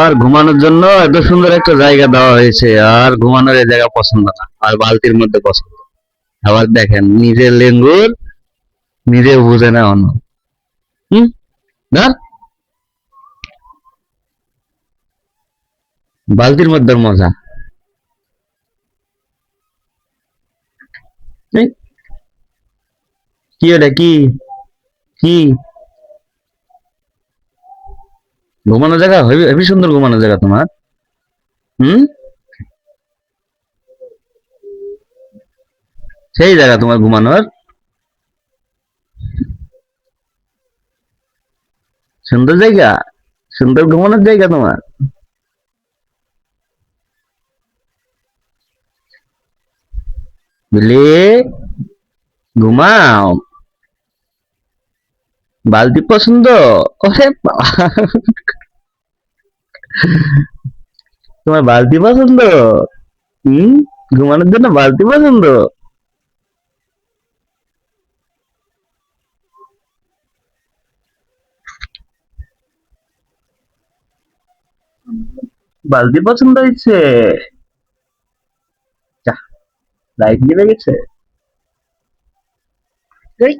তোমার ঘুমানোর জন্য এত সুন্দর একটা জায়গা দেওয়া হয়েছে, আর ঘুমানোর এই জায়গা পছন্দ না, আর বালতির মধ্যে পছন্দ। আবার দেখেন, নিজের লেঙ্গুর নিজে বুঝে না অন্য। হম। না, বালতির মধ্যে মজা। এই, কি ওটা, কি? কি? ঘুমানো জায়গা হেবি হেবি সুন্দর, ঘুমানো জায়গা তোমার। হুম। সেই জায়গা তোমার ঘুমানোর, সুন্দর জায়গা, সুন্দর ঘুমানোর জায়গা তোমার। বুঝলি? ঘুমাও। বালতি পছন্দ? ওরে বাবা! তোমার বালতি পছন্দ? হুম। ঘুমানোর জন্য বালতি পছন্দ? বালতি পছন্দ হয়েছে? লাইট নিভে গেছে। এই,